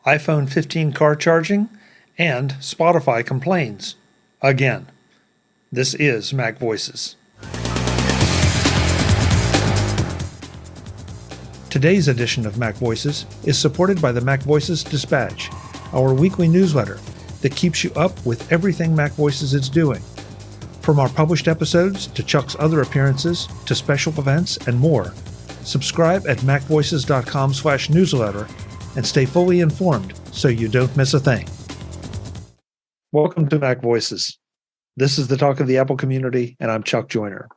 iPhone 15 car charging, and Spotify complains. Again. This is MacVoices. Today's edition of MacVoices is supported by the MacVoices Dispatch, our weekly newsletter that keeps you up with everything MacVoices is doing. From our published episodes to Chuck's other appearances to special events and more, subscribe at macvoices.com/newsletter and stay fully informed so you don't miss a thing. Welcome to MacVoices. This is the talk of the Apple community, and I'm Chuck Joyner.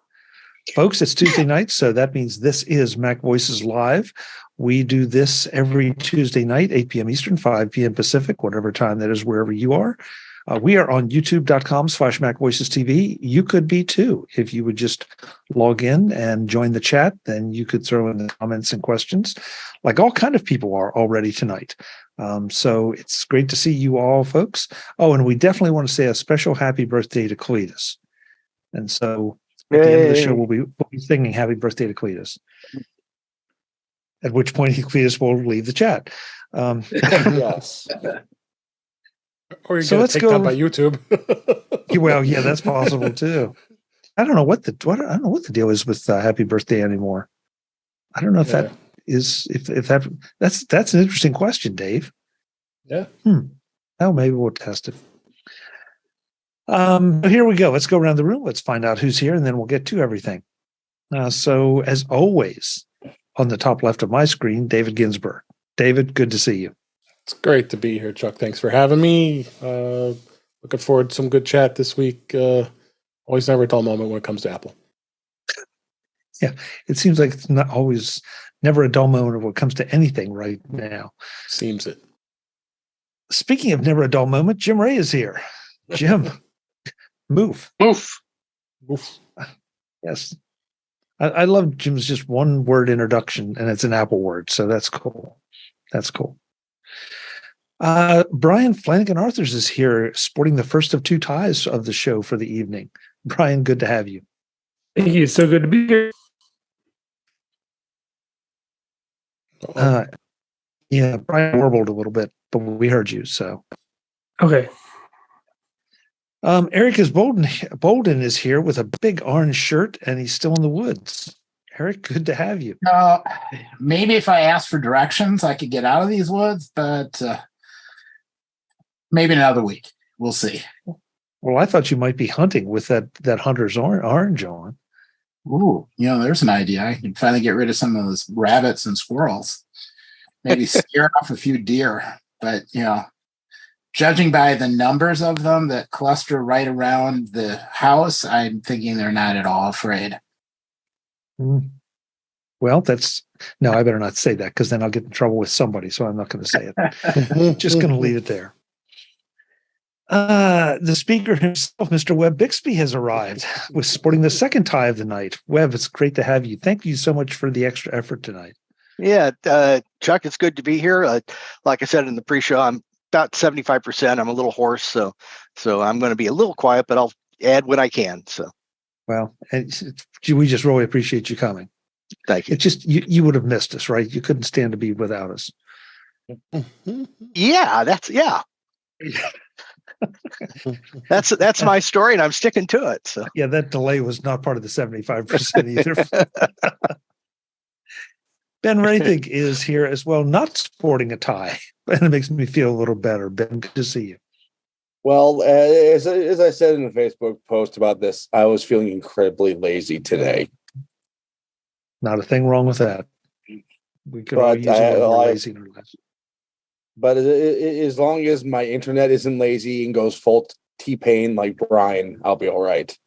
Folks, it's Tuesday night, so that means this is MacVoices Live. We do this every Tuesday night, 8 p.m. Eastern, 5 p.m. Pacific, whatever time that is, wherever you are. We are on youtube.com/MacVoicesTV. You could be too. If you would just log in and join the chat, then you could throw in the comments and questions, like all kind of people are already tonight. So it's great to see you all, folks. Oh, and we definitely want to say a special happy birthday to Cletus. And so at the end of the show, we'll be singing happy birthday to Cletus. At which point, Cletus will leave the chat. Yes. Or you get taken down by YouTube. Well, yeah, that's possible too. I don't know what the deal is with happy birthday anymore. I don't know if that is that's an interesting question, Dave. Yeah. Oh, maybe we'll test it. Here we go. Let's go around the room. Let's find out who's here, and then we'll get to everything. So, as always, on the top left of my screen, David Ginsburg. David, good to see you. It's great to be here, Chuck. Thanks for having me. Looking forward to some good chat this week. Always never a dull moment when it comes to Apple. Yeah, it seems like it's never a dull moment when it comes to anything right now. Seems it. Speaking of never a dull moment, Jim Ray is here. Jim, move. Yes. I love Jim's just one word introduction, and it's an Apple word, so that's cool. That's cool. Brian Flanigan-Arthurs is here, sporting the first of two ties of the show for the evening. Brian, good to have you. Thank you. So good to be here. Yeah, Brian warbled a little bit, but we heard you, so. Okay. Eric is Bolden. Bolden is here with a big orange shirt, and he's still in the woods. Eric, good to have you. Maybe if I asked for directions, I could get out of these woods, but maybe another week. We'll see. Well, I thought you might be hunting with that hunter's orange on. Ooh, there's an idea. I can finally get rid of some of those rabbits and squirrels. Maybe scare off a few deer. But, judging by the numbers of them that cluster right around the house, I'm thinking they're not at all afraid. Well, no, I better not say that because then I'll get in trouble with somebody. So I'm not going to say it. Just going to leave it there. The speaker himself, Mr. Webb Bixby, has arrived with sporting the second tie of the night. Webb, it's great to have you. Thank you so much for the extra effort tonight. Yeah, Chuck, it's good to be here. Like I said in the pre-show, I'm about 75%. I'm a little hoarse, so I'm going to be a little quiet, but I'll add what I can. So, well, we just really appreciate you coming. Thank you. It's just you would have missed us, right? You couldn't stand to be without us. Yeah, that's my story, and I'm sticking to it. So yeah, that delay was not part of the 75% either. Ben Roethig is here as well, not sporting a tie, and it makes me feel a little better. Ben, good to see you. Well, as I said in the Facebook post about this, I was feeling incredibly lazy today. Not a thing wrong with that. We could all use a little more lazy in our lives. But as long as my internet isn't lazy and goes full T-Pain like Brian, I'll be all right.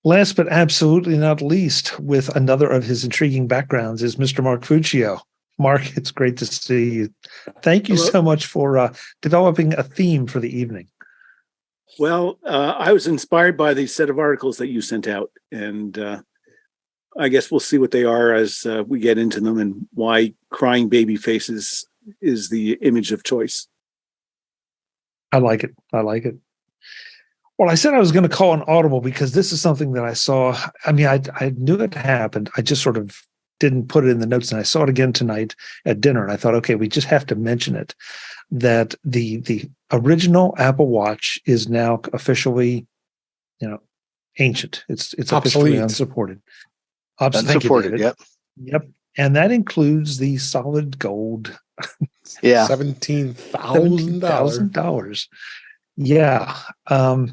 Last but absolutely not least, with another of his intriguing backgrounds, is Mr. Mark Fuccio. Mark, it's great to see you. Thank you so much for developing a theme for the evening. Well, I was inspired by the set of articles that you sent out, and I guess we'll see what they are as we get into them and why crying baby faces is the image of choice. I like it. Well, I said I was going to call an audible because this is something that I saw. I mean, I knew it happened. I just sort of didn't put it in the notes, and I saw it again tonight at dinner, and I thought, okay, we just have to mention it, that the original Apple Watch is now officially, ancient. It's officially Obsolete. unsupported. Unsupported. Yep. Yep. And that includes the solid gold. Yeah. $17,000. Yeah. I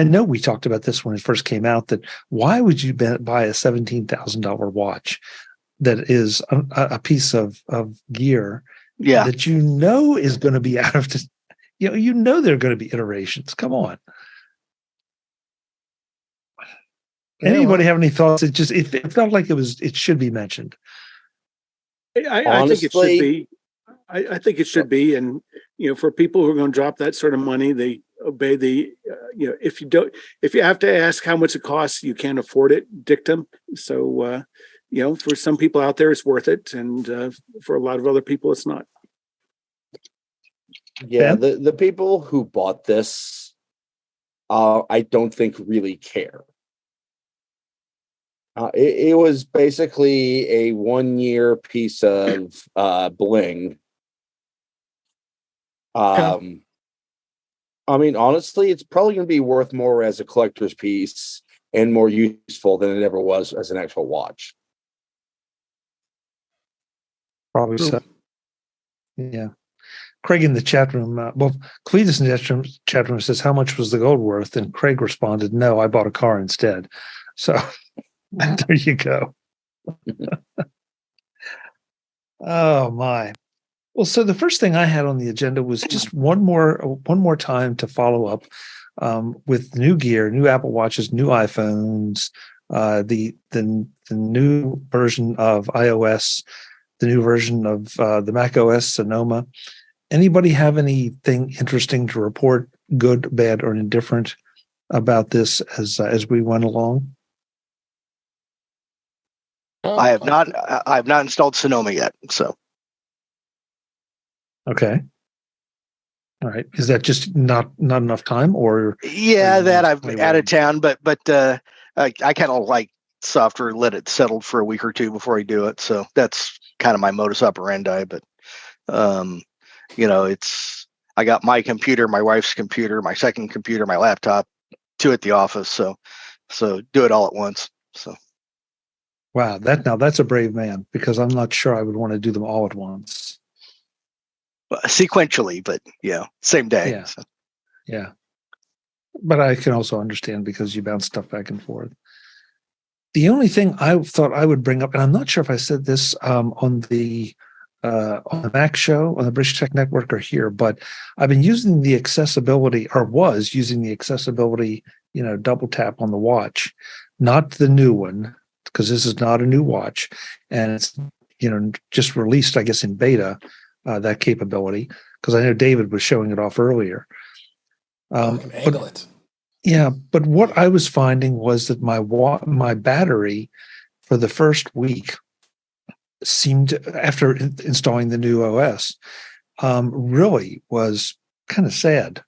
know we talked about this when it first came out, that why would you buy a $17,000 watch that is a piece of gear that is going to be out of, there are going to be iterations. Come on. Anybody have any thoughts? It felt like it should be mentioned. I think it should be. I think it should be. And, for people who are going to drop that sort of money, they obey the, if you have to ask how much it costs, you can't afford it dictum. So, for some people out there, it's worth it. And for a lot of other people, it's not. Yeah. The people who bought this, I don't think really care. It was basically a 1-year piece of bling. I mean, honestly, it's probably going to be worth more as a collector's piece and more useful than it ever was as an actual watch. Probably so. Yeah. Craig in the chat room, Cletus in the chat room says, how much was the gold worth? And Craig responded, no, I bought a car instead. So there you go. Oh my. Well, so the first thing I had on the agenda was just one more time to follow up with new gear, new Apple Watches, new iPhones, the new version of iOS, the new version of the macOS Sonoma. Anybody have anything interesting to report, good, bad, or indifferent, about this as we went along? I have not installed Sonoma yet. So. Okay. All right. Is that just not enough time, or? Yeah, that I'm out of town, but I kind of like software, let it settle for a week or two before I do it. So that's kind of my modus operandi. But I got my computer, my wife's computer, my second computer, my laptop, 2 at the office. So do it all at once. So. Wow, that's a brave man, because I'm not sure I would want to do them all at once. Sequentially, but same day. Yeah. So. Yeah. But I can also understand, because you bounce stuff back and forth. The only thing I thought I would bring up, and I'm not sure if I said this on the Mac show, on the British Tech Network, or here, but I've been using the accessibility, or was using the accessibility, double tap on the watch, not the new one, because this is not a new watch, and it's just released, I guess, in beta, that capability, because I know David was showing it off earlier. Angle it. Yeah, but what I was finding was that my battery for the first week seemed, after installing the new OS, really was kind of sad.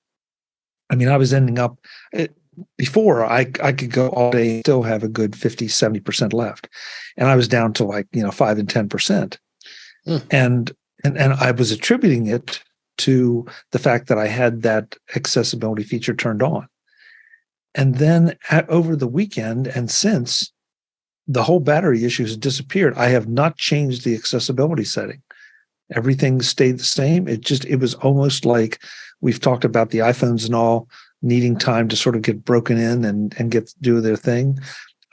I mean, I was ending up, before I could go all day and still have a good 50, 70% left. And I was down to 5 and 10%. And I was attributing it to the fact that I had that accessibility feature turned on. And then over the weekend and since, the whole battery issue has disappeared. I have not changed the accessibility setting. Everything stayed the same. It was almost like we've talked about the iPhones and all needing time to sort of get broken in and do their thing.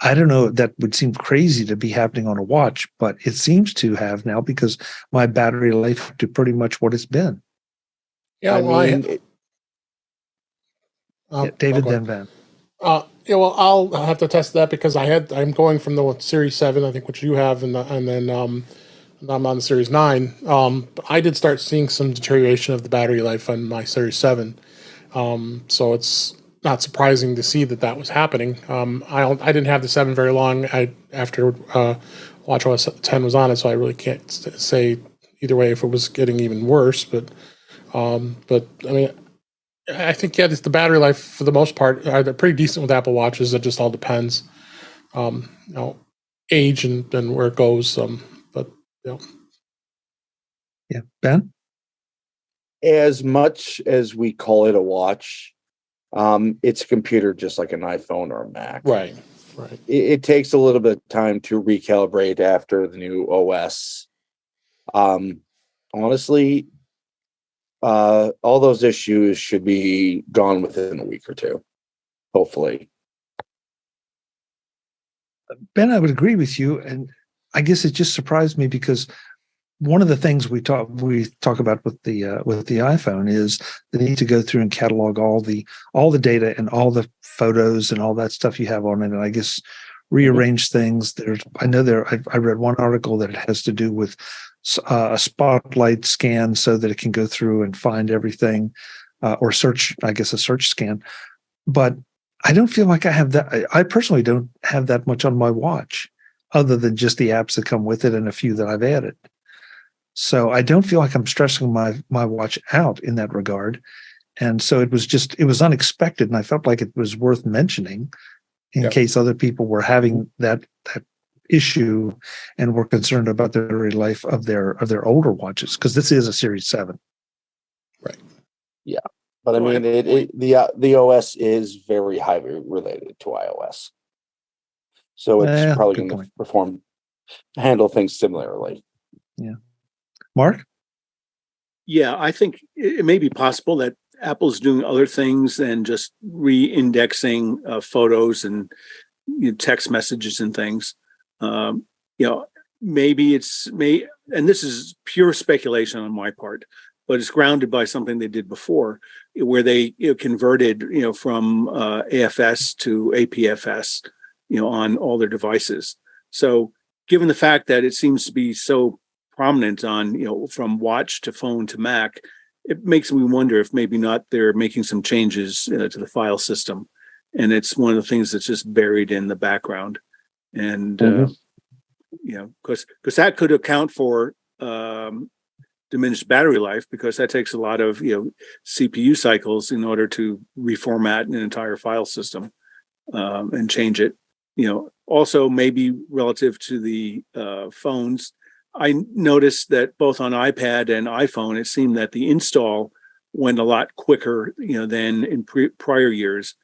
I don't know, that would seem crazy to be happening on a watch, but it seems to have now, because my battery life to pretty much what it's been. Yeah, David, then Ben. I'll have to test that, because I'm going from the Series 7, I think, which you have, and then I'm on the Series 9. But I did start seeing some deterioration of the battery life on my Series 7. So it's not surprising to see that was happening. I didn't have the 7 very long after WatchOS 10 was on it, so I really can't say either way if it was getting even worse. But I mean, I think it's the battery life for the most part are pretty decent with Apple Watches. It just all depends. age and where it goes. But Yeah, Ben. As much as we call it a watch, it's a computer just like an iPhone or a Mac. right. It takes a little bit of time to recalibrate after the new OS. Honestly, all those issues should be gone within a week or two, hopefully. Ben, I would agree with you, and I guess it just surprised me because one of the things we talk about with the iPhone is the need to go through and catalog all the data and all the photos and all that stuff you have on it, and I guess rearrange things. I read one article that it has to do with a spotlight scan so that it can go through and find everything, or search. I guess a search scan, but I don't feel like I have that. I personally don't have that much on my watch, other than just the apps that come with it and a few that I've added. So I don't feel like I'm stressing my watch out in that regard. And so it was unexpected, and I felt like it was worth mentioning in case other people were having that issue and were concerned about the battery life of their older watches, because this is a Series 7. Right. Yeah. But I mean, the OS is very highly related to iOS, so it's probably going to handle things similarly. Yeah, Mark. Yeah, I think it may be possible that Apple's doing other things than just re-indexing photos and text messages and things. Maybe and this is pure speculation on my part, but it's grounded by something they did before, where they converted from AFS to APFS on all their devices. So given the fact that it seems to be so prominent on from watch to phone to Mac, it makes me wonder if maybe not they're making some changes to the file system, and it's one of the things that's just buried in the background. And because that could account for diminished battery life, because that takes a lot of CPU cycles in order to reformat an entire file system and change it. Also maybe relative to the phones, I noticed that both on iPad and iPhone, it seemed that the install went a lot quicker than in prior years,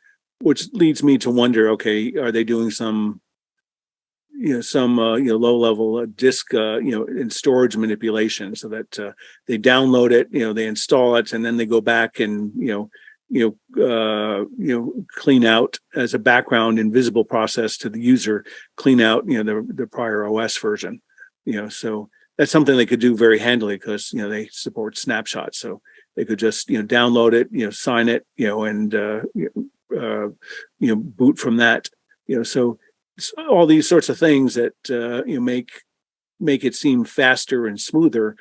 which leads me to wonder, okay, are they doing some low level disk and storage manipulation, so that they download it, they install it, and then they go back and clean out, as a background invisible process to the user, clean out the prior OS version. So that's something they could do very handily, because they support snapshots, so they could just download it, sign it, and boot from that. So all these sorts of things that make it seem faster and smoother.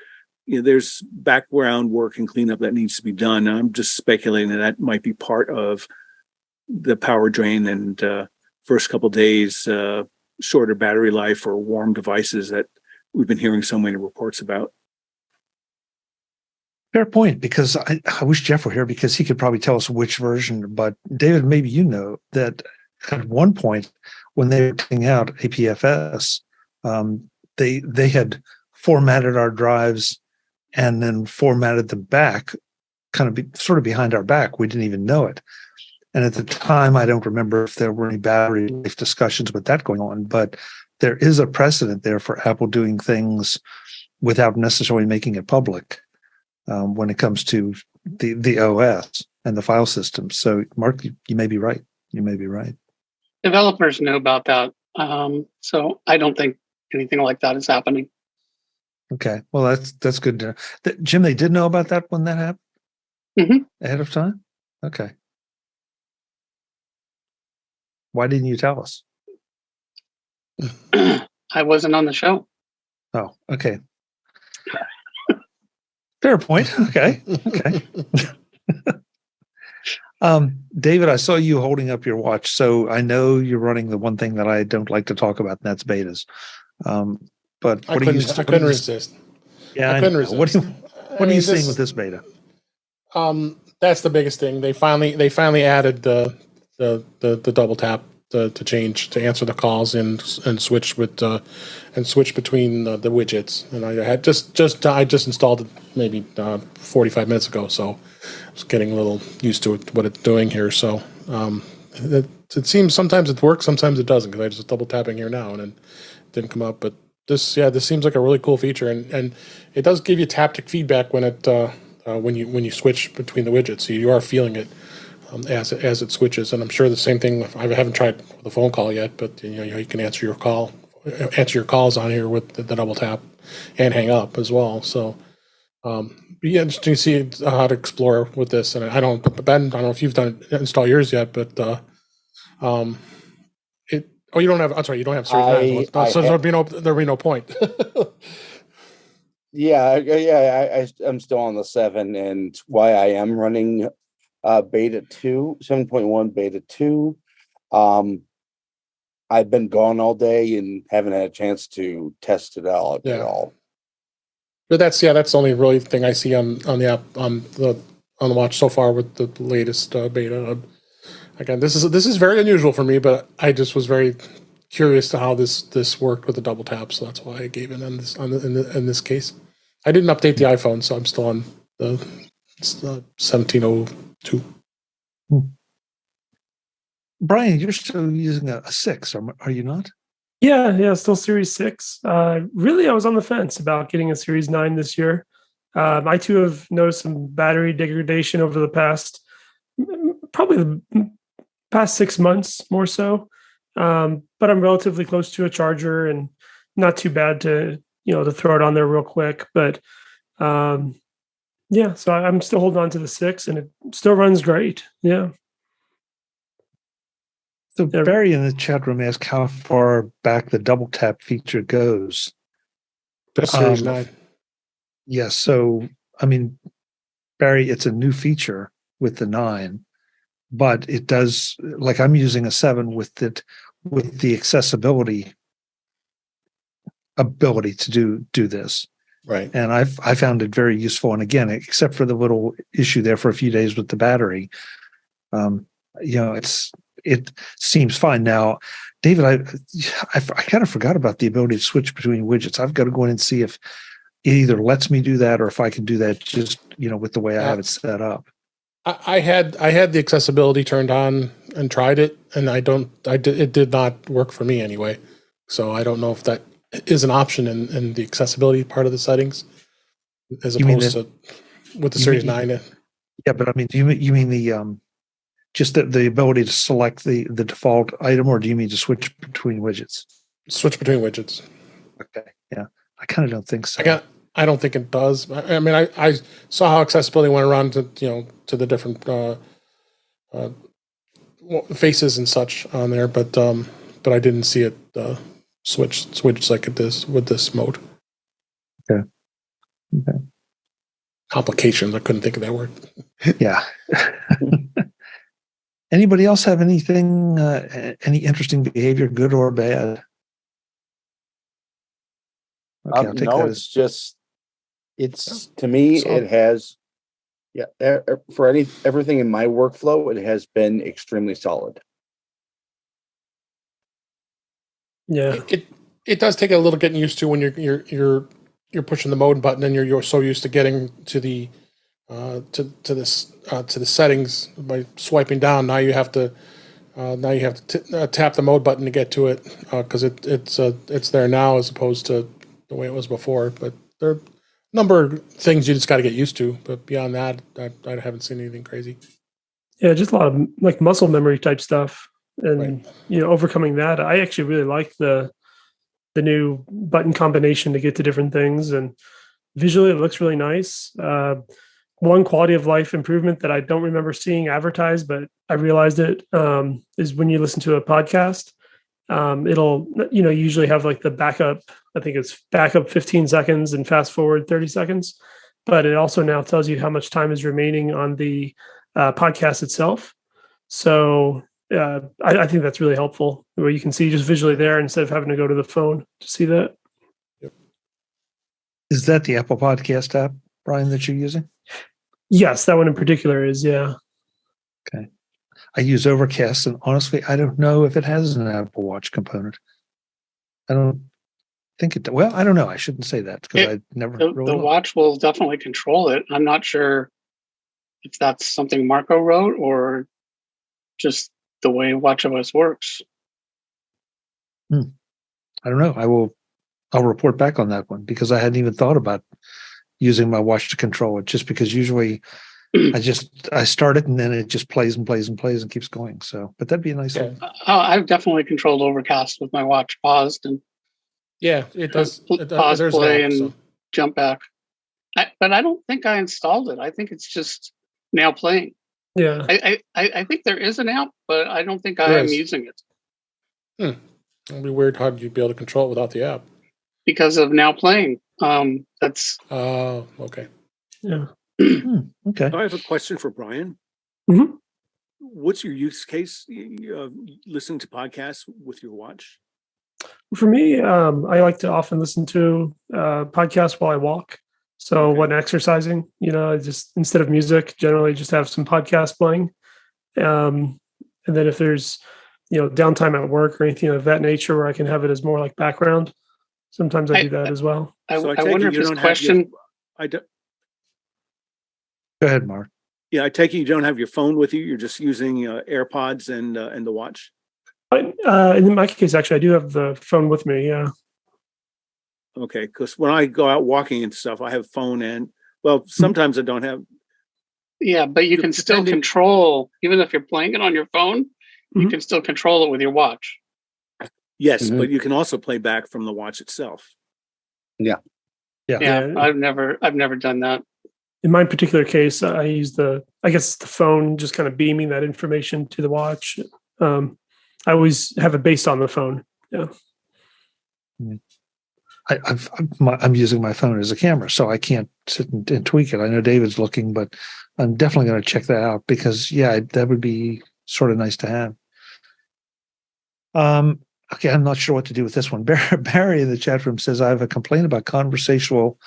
There's background work and cleanup that needs to be done. I'm just speculating that might be part of the power drain and first couple of days shorter battery life or warm devices that we've been hearing so many reports about. Fair point, because I wish Jeff were here, because he could probably tell us which version. But David, maybe that at one point when they were taking out APFS, they had formatted our drives and then formatted them back, sort of behind our back. We didn't even know it. And at the time, I don't remember if there were any battery life discussions with that going on, but there is a precedent there for Apple doing things without necessarily making it public when it comes to the OS and the file system. So, Mark, you may be right. You may be right. Developers know about that. So I don't think anything like that is happening. Okay. Well, that's good to know. Jim, they did know about that when that happened? Mm-hmm. Ahead of time? Okay. Why didn't you tell us? I wasn't on the show. Oh, okay. Fair point. Okay. David, I saw you holding up your watch, so I know you're running the one thing that I don't like to talk about, and that's betas. But I couldn't resist. Yeah, I couldn't resist. What are you seeing with this beta? That's the biggest thing. They finally added the double tap to change to answer the calls and switch with and switch between the widgets. And I had I just installed it maybe 45 minutes ago, so I was getting a little used to what it's doing here. So it seems sometimes it works, sometimes it doesn't, because I just double tapping here now and it didn't come up. But this seems like a really cool feature, and it does give you taptic feedback when when you switch between the widgets, so you are feeling it as it switches. And I'm sure the same thing. I haven't tried the phone call yet, but you can answer your calls on here with the double tap and hang up as well. So be interesting to see how to explore with this. And Ben, I don't know if you've install yours yet, but you don't have. I'm sorry, you don't have Series 9. So there'll be no point. I'm still on the 7, and why I am running beta 2, 7.1 beta 2. I've been gone all day and haven't had a chance to test it out at all. But that's the only really thing I see on the app on the watch so far with the latest beta. Again, this is very unusual for me, but I just was very curious to how this worked with the double tap, so that's why I gave it in this case. I didn't update the iPhone, so I'm still on the 1702. Brian, you're still using a 6, are you not? Yeah, still Series 6. Really, I was on the fence about getting a Series 9 this year. I too have noticed some battery degradation over the past 6 months more so. But I'm relatively close to a charger and not too bad to throw it on there real quick. But so I'm still holding on to the 6, and it still runs great. Yeah. So Barry in the chat room asked how far back the double tap feature goes. That's Series 9. Yes. So, I mean, Barry, it's a new feature with the 9, but it does, like I'm using a 7 with the accessibility ability to do this. Right. And I found it very useful. And again, except for the little issue there for a few days with the battery, it seems fine. Now, David, I kind of forgot about the ability to switch between widgets. I've got to go in and see if it either lets me do that or if I can do that just, with the way I have it set up. I had the accessibility turned on and tried it, and it did not work for me anyway. So I don't know if that is an option in the accessibility part of the settings, as opposed to with the Series 9. Yeah, but I mean, do you mean the just the ability to select the default item, or do you mean to switch between widgets? Switch between widgets. Okay. Yeah, I kind of don't think so. I don't think it does. I mean, I saw how accessibility went around to the different faces and such on there, but I didn't see it switch like this with this mode. Okay. Complications. I couldn't think of that word. Yeah. Anybody else have anything, any interesting behavior, good or bad? Okay, I'll take that. It's just. To me, it has, for everything in my workflow, it has been extremely solid. Yeah, it does take a little getting used to when you're pushing the mode button and you're so used to getting to the to the settings by swiping down. Now you have to tap the mode button to get to it because it's there now as opposed to the way it was before. But there are number of things you just got to get used to, but beyond that, I haven't seen anything crazy. Yeah, just a lot of like muscle memory type stuff, and overcoming that. I actually really like the new button combination to get to different things, and visually it looks really nice. One quality of life improvement that I don't remember seeing advertised, but I realized it is when you listen to a podcast. It'll usually have like the backup. I think it's backup 15 seconds and fast forward 30 seconds, but it also now tells you how much time is remaining on the podcast itself. So I think that's really helpful, where you can see just visually there instead of having to go to the phone to see that. Yep. Is that the Apple Podcast app, Brian, that you're using? Yes, that one in particular is, yeah. Okay. I use Overcast, and honestly, I don't know if it has an Apple Watch component. I don't think it. Well, I don't know. I shouldn't say that because I never really the watch will definitely control it. I'm not sure if that's something Marco wrote or just the way WatchOS works. I don't know. I'll report back on that one because I hadn't even thought about using my watch to control it. Just because usually I start it and then it just plays and plays and plays and keeps going. So, but that'd be a nice thing. I've definitely controlled Overcast with my watch paused and it does. Pause, There's play, an app, and jump back. But I don't think I installed it. I think it's just now playing. Yeah. I think there is an app, but I don't think I am using it. It'd be weird. How did you be able to control it without the app? Because of now playing. That's okay. Yeah. Okay. I have a question for Brian. Mm-hmm. What's your use case listening to podcasts with your watch? For me, I like to often listen to podcasts while I walk. So when exercising, I just, instead of music, generally just have some podcasts playing. And then if there's, downtime at work or anything of that nature where I can have it as more like background, sometimes I do that as well. I wonder if this question... Go ahead, Mark. Yeah, I take it you don't have your phone with you. You're just using AirPods and the watch. In my case, actually, I do have the phone with me. Yeah. Okay, because when I go out walking and stuff, I have phone and sometimes I don't have. Yeah, but you can still control, even if you're playing it on your phone, you can still control it with your watch. Yes, but you can also play back from the watch itself. Yeah. I've never done that. In my particular case, I use the phone, just kind of beaming that information to the watch. I always have it based on the phone. Yeah. I'm using my phone as a camera, so I can't sit and tweak it. I know David's looking, but I'm definitely going to check that out because, that would be sort of nice to have. Okay, I'm not sure what to do with this one. Barry in the chat room says, I have a complaint about conversational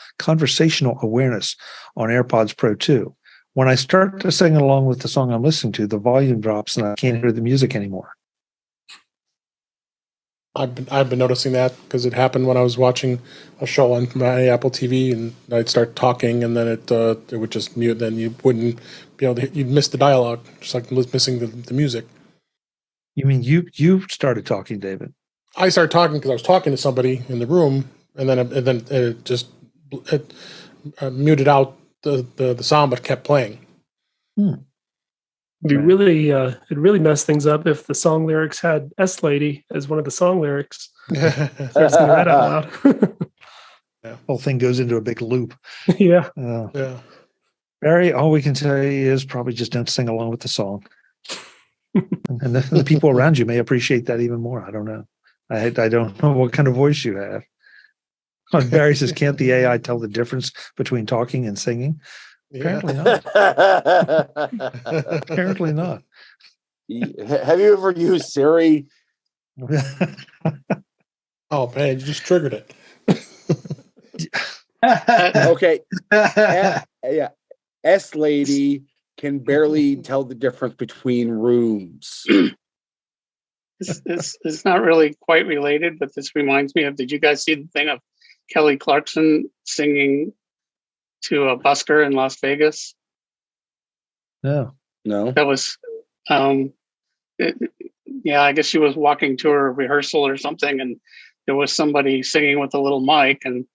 awareness on AirPods Pro 2. When I start to sing along with the song I'm listening to, the volume drops and I can't hear the music anymore. I've been noticing that because it happened when I was watching a show on my Apple TV and I'd start talking and then it would just mute. Then you wouldn't be able to. You'd miss the dialogue, just like missing the music. You mean you started talking, David? I started talking because I was talking to somebody in the room, and then it just muted out the sound, but kept playing. It'd really mess things up if the song lyrics had "S Lady" as one of the song lyrics. Start singing that out loud. Whole thing goes into a big loop. Yeah. Barry, all we can say is probably just don't sing along with the song. And the people around you may appreciate that even more. I don't know. I don't know what kind of voice you have. Barry says, can't the AI tell the difference between talking and singing? Apparently not. Apparently not. Have you ever used Siri? Oh, man, you just triggered it. Okay. Yeah. S Lady can barely tell the difference between rooms. It's not really quite related, but this reminds me of, did you guys see the thing of Kelly Clarkson singing to a busker in Las Vegas? No. That was, I guess she was walking to her rehearsal or something, and there was somebody singing with a little mic, and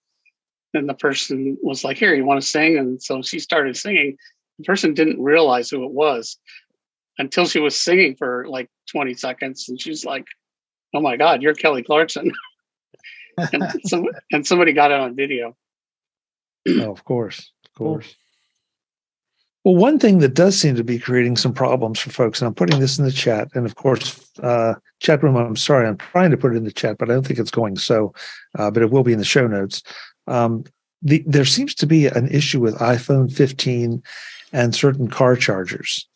then the person was like, here, you want to sing? And so she started singing. The person didn't realize who it was until she was singing for like 20 seconds. And she's like, oh my God, you're Kelly Clarkson. and somebody got it on video. Oh, of course. Well, one thing that does seem to be creating some problems for folks, and I'm putting this in the chat, and of course, chat room, I'm sorry, I'm trying to put it in the chat, but I don't think it's going so, but it will be in the show notes. There seems to be an issue with iPhone 15 and certain car chargers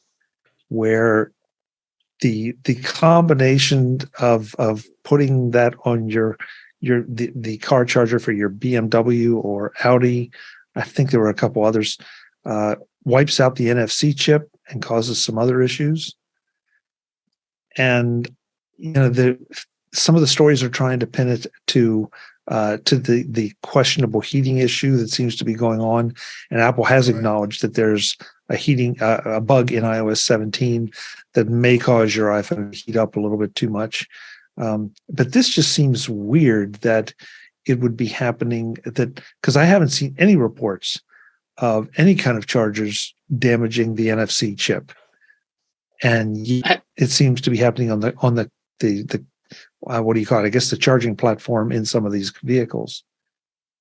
where the combination of putting that on the car charger for your BMW or Audi, I think there were a couple others, wipes out the NFC chip and causes some other issues. and some of the stories are trying to pin it to the questionable heating issue that seems to be going on, and Apple has acknowledged that there's a bug in iOS 17 that may cause your iPhone to heat up a little bit too much. But this just seems weird that it would be happening, because I haven't seen any reports of any kind of chargers damaging the NFC chip, and it seems to be happening on the what do you call it? I guess the charging platform in some of these vehicles.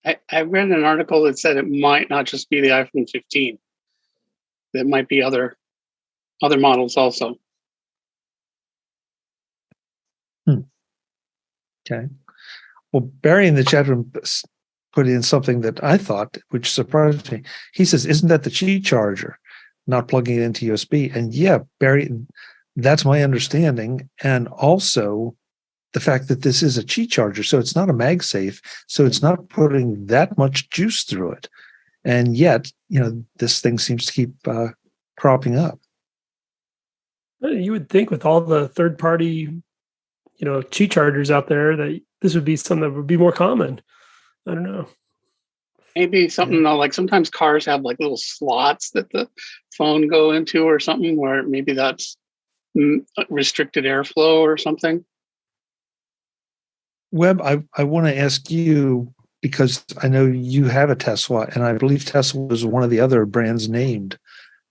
I read an article that said it might not just be the iPhone 15. There might be other models also. Okay. Well, Barry in the chat room put in something that I thought, which surprised me. He says, "Isn't that the Qi charger, not plugging it into USB?" And yeah, Barry, that's my understanding. And also the fact that this is a Qi charger, so it's not a MagSafe, so it's not putting that much juice through it. And yet, this thing seems to keep cropping up. You would think with all the third-party, Qi chargers out there that this would be something that would be more common. I don't know. Maybe something like sometimes cars have like little slots that the phone go into or something where maybe that's restricted airflow or something. Webb, I want to ask you, because I know you have a Tesla, and I believe Tesla was one of the other brands named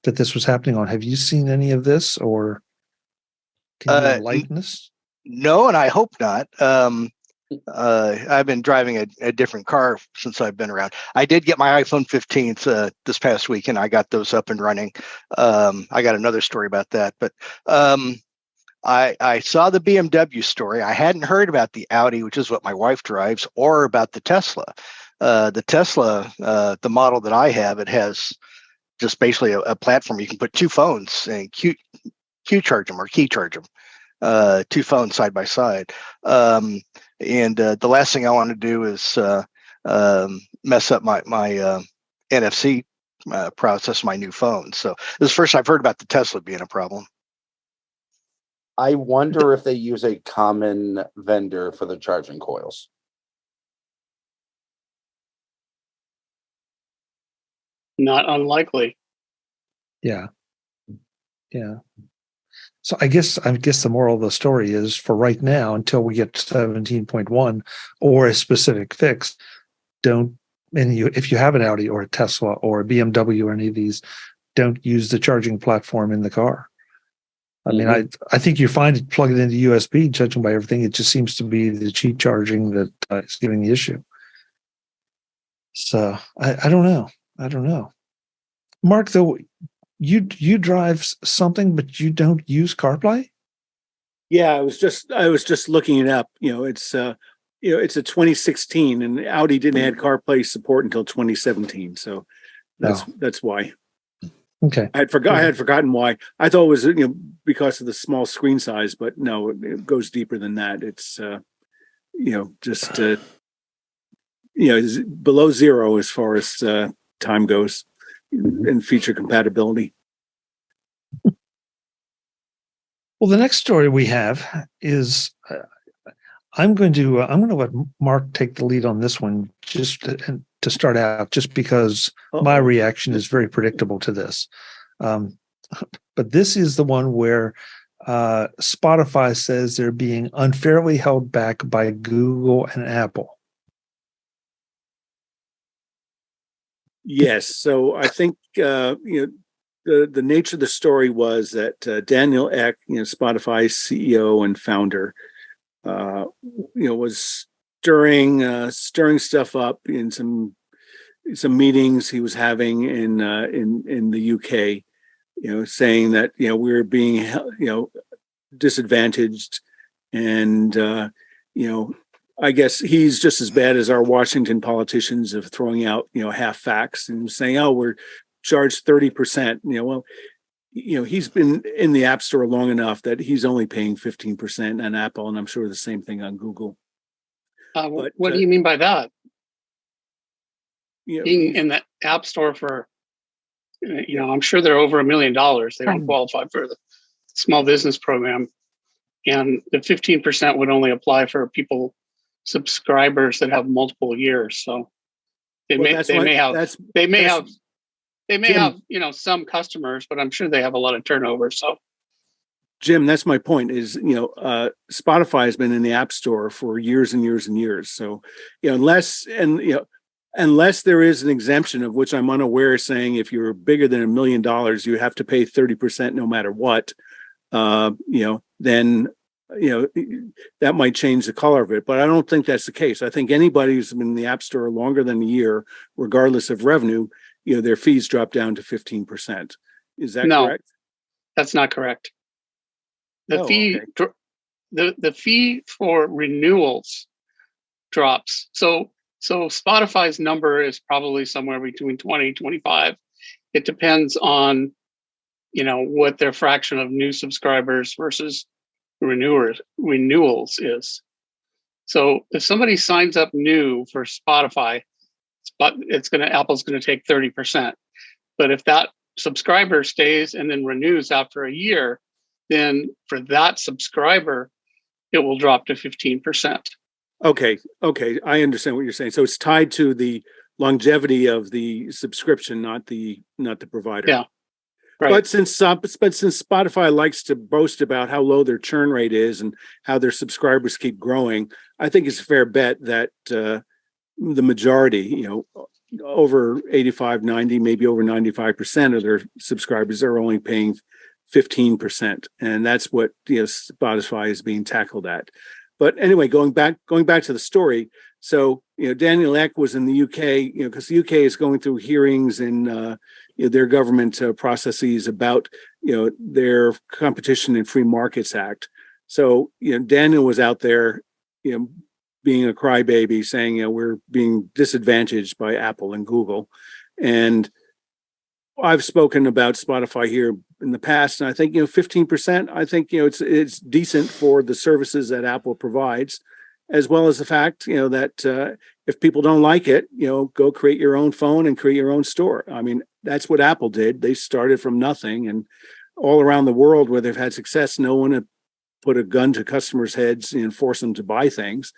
that this was happening on. Have you seen any of this, or can you enlighten us? No, and I hope not. I've been driving a different car since I've been around. I did get my iPhone 15s this past week, and I got those up and running. I got another story about that, but I saw the BMW story. I hadn't heard about the Audi, which is what my wife drives, or about the Tesla. The Tesla, the model that I have, it has just basically a platform. You can put two phones and Q charge them or key charge them, two phones side by side. And the last thing I want to do is mess up my NFC process, my new phone. So this is the first I've heard about the Tesla being a problem. I wonder if they use a common vendor for the charging coils. Not unlikely. Yeah. So I guess the moral of the story is, for right now, until we get to 17.1 or a specific fix, if you have an Audi or a Tesla or a BMW or any of these, don't use the charging platform in the car. I mean, I think you find it, plug it into USB, judging by everything, it just seems to be the cheap charging that is giving the issue. So I don't know. Mark, though, you drive something, but you don't use CarPlay? Yeah, I was just looking it up. It's it's a 2016, and Audi didn't add CarPlay support until 2017. So that's why. Okay. I had forgotten why. I thought it was because of the small screen size, but no, it goes deeper than that. It's just below zero as far as time goes and feature compatibility. Well, the next story we have is I'm going to let Mark take the lead on this one, just to start out, just because my reaction is very predictable to this. But this is the one where Spotify says they're being unfairly held back by Google and Apple. Yes. So I think, the nature of the story was that Daniel Ek, Spotify's CEO and founder, was stirring stuff up in some meetings he was having in the UK, saying that we're being disadvantaged, and I guess he's just as bad as our Washington politicians of throwing out half facts and saying, oh, we're charged 30%. He's been in the App Store long enough that he's only paying 15% on Apple, and I'm sure the same thing on Google. What do you mean by that? Being in the App Store for, I'm sure they're over $1 million. They don't qualify for the small business program. and the 15% would only apply for subscribers that have multiple years. So they may have some customers, but I'm sure they have a lot of turnover. So Jim, that's my point is, Spotify has been in the App Store for years and years and years. So, unless there is an exemption, of which I'm unaware, saying if you're bigger than $1 million, you have to pay 30% no matter what, then that might change the color of it. But I don't think that's the case. I think anybody who's been in the App Store longer than a year, regardless of revenue, their fees drop down to 15%. Is that correct? That's not correct. The fee for renewals drops. So Spotify's number is probably somewhere between 20, 25. It depends on, what their fraction of new subscribers versus renewals is. So if somebody signs up new for Spotify, Apple's going to take 30%. But if that subscriber stays and then renews after a year, then for that subscriber, it will drop to 15%. Okay. I understand what you're saying. So it's tied to the longevity of the subscription, not the provider. Yeah. Right. But since Spotify likes to boast about how low their churn rate is and how their subscribers keep growing, I think it's a fair bet that the majority, over 85, 90, maybe over 95% of their subscribers are only paying 15%. And that's what Spotify is being tackled at. But anyway, going back to the story. So, Daniel Ek was in the UK, because the UK is going through hearings in their government processes about, their Competition and Free Markets Act. So, Daniel was out there, being a crybaby, saying, we're being disadvantaged by Apple and Google. And I've spoken about Spotify here in the past, and I think 15%. I think it's decent for the services that Apple provides, as well as the fact that if people don't like it, go create your own phone and create your own store. I mean, that's what Apple did. They started from nothing, and all around the world where they've had success, no one had put a gun to customers' heads and force them to buy things,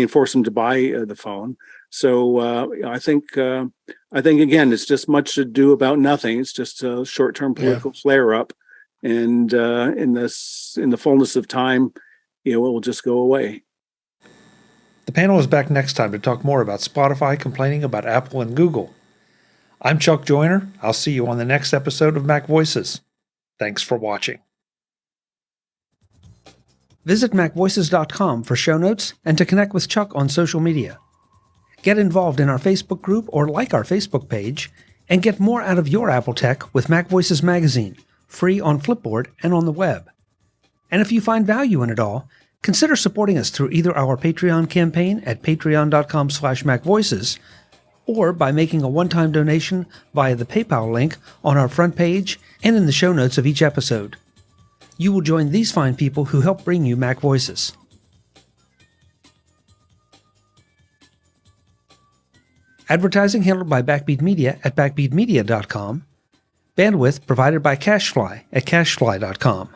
force them to buy the phone. So I think again, it's just much ado about nothing. It's just a short-term political flare-up, and in the fullness of time, it will just go away. The panel is back next time to talk more about Spotify complaining about Apple and Google. I'm Chuck Joyner. I'll see you on the next episode of MacVoices. Thanks for watching. Visit MacVoices.com for show notes and to connect with Chuck on social media. Get involved in our Facebook group or like our Facebook page, and get more out of your Apple tech with MacVoices Magazine, free on Flipboard and on the web. And if you find value in it all, consider supporting us through either our Patreon campaign at patreon.com/MacVoices or by making a one-time donation via the PayPal link on our front page and in the show notes of each episode. You will join these fine people who help bring you MacVoices. Advertising handled by Backbeat Media at backbeatmedia.com. Bandwidth provided by CashFly at cashfly.com.